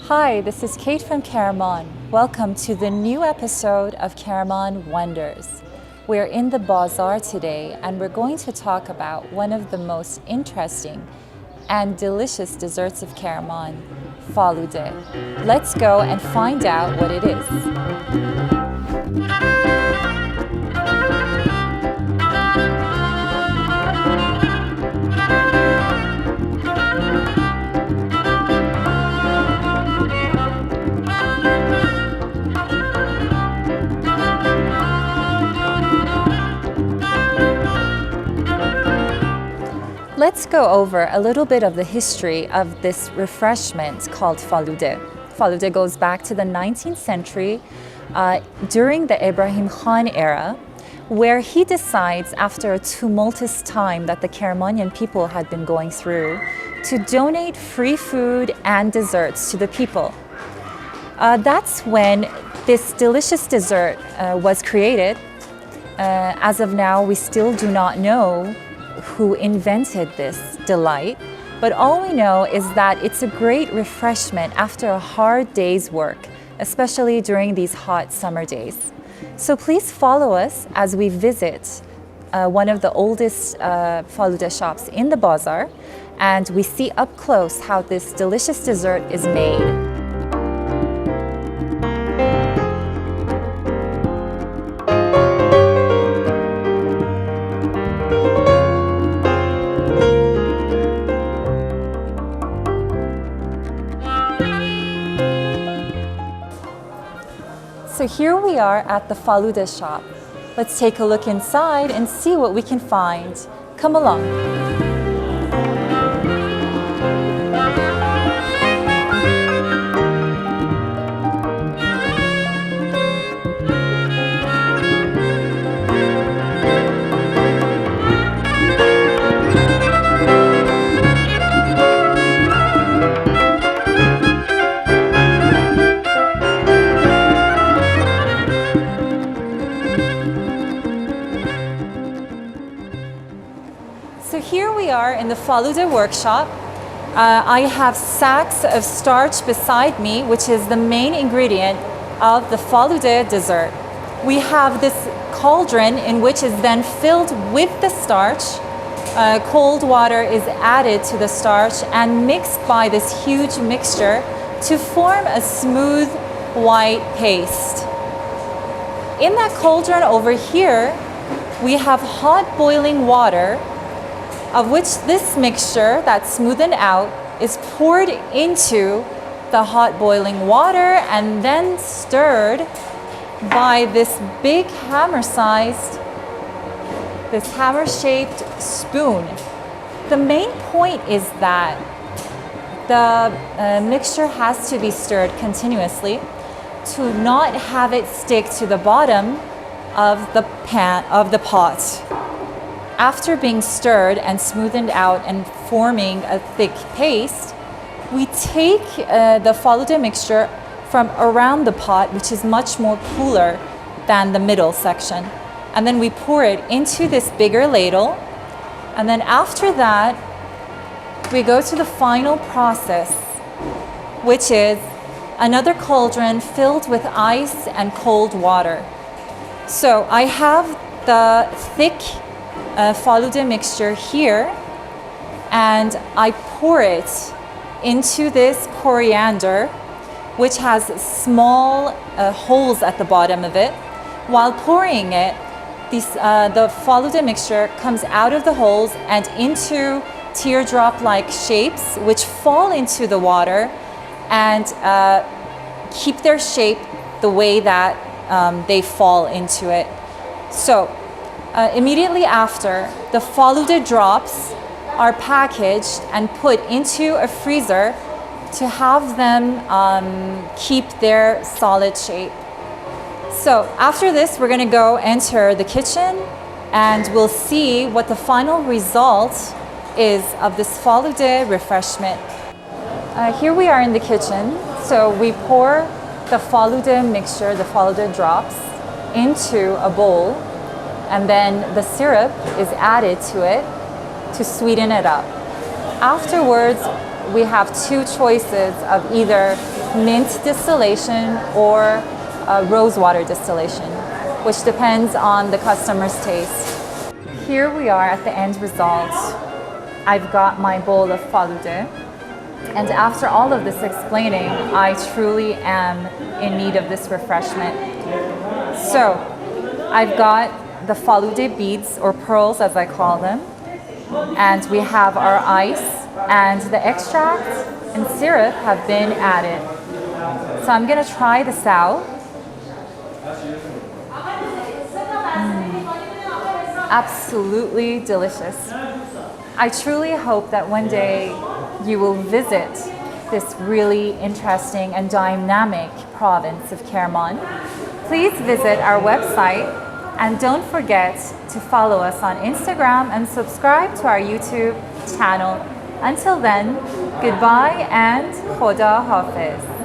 Hi, this is Kate from Kerman. Welcome to the new episode of Kerman Wonders. We're in the bazaar today and we're going to talk about one of the most interesting and delicious desserts of Kerman, Faloudeh. Let's go and find out what it is. Let's go over a little bit of the history of this refreshment called Faludeh. Faludeh goes back to the 19th century during the Ibrahim Khan era, where he decides, after a tumultuous time that the Kermanian people had been going through, to donate free food and desserts to the people. That's when this delicious dessert was created. As of now, we still do not know who invented this delight, but all we know is that it's a great refreshment after a hard day's work, especially during these hot summer days. So please follow us as we visit one of the oldest Faloudeh shops in the bazaar, and we see up close how this delicious dessert is made. So here we are at the Faloudeh shop. Let's take a look inside and see what we can find. Come along. So here we are in the Faloudeh workshop. I have sacks of starch beside me, which is the main ingredient of the Faloudeh dessert. We have this cauldron in which is then filled with the starch. Cold water is added to the starch and mixed by this huge mixture to form a smooth white paste. In that cauldron over here, we have hot boiling water, of which this mixture that's smoothened out is poured into the hot boiling water and then stirred by this big hammer-shaped spoon. The main point is that the mixture has to be stirred continuously to not have it stick to the bottom of the pot. After being stirred and smoothened out and forming a thick paste, we take the Faloudeh mixture from around the pot, which is much more cooler than the middle section. And then we pour it into this bigger ladle. And then after that, we go to the final process, which is another cauldron filled with ice and cold water. So I have the thick Faloudeh mixture here, and I pour it into this coriander, which has small holes at the bottom of it. While pouring it, the Faloudeh mixture comes out of the holes and into teardrop-like shapes, which fall into the water and keep their shape the way that they fall into it. So immediately after, the Faloudeh drops are packaged and put into a freezer to have them keep their solid shape. So after this, we're going to go enter the kitchen and we'll see what the final result is of this Faloudeh refreshment. Here we are in the kitchen. So we pour the Faloudeh mixture, the Faloudeh drops, into a bowl, and then the syrup is added to it to sweeten it up. Afterwards, we have two choices of either mint distillation or rosewater distillation, which depends on the customer's taste. Here we are at the end result. I've got my bowl of Faludeh, and after all of this explaining, I truly am in need of this refreshment. So, I've got the Faludeh beads, or pearls as I call them, and we have our ice, and the extract and syrup have been added. So I'm gonna try this out. Absolutely delicious. I truly hope that one day you will visit this really interesting and dynamic province of Kerman. Please visit our website and don't forget to follow us on Instagram and subscribe to our YouTube channel. Until then, goodbye and Khoda Hafiz.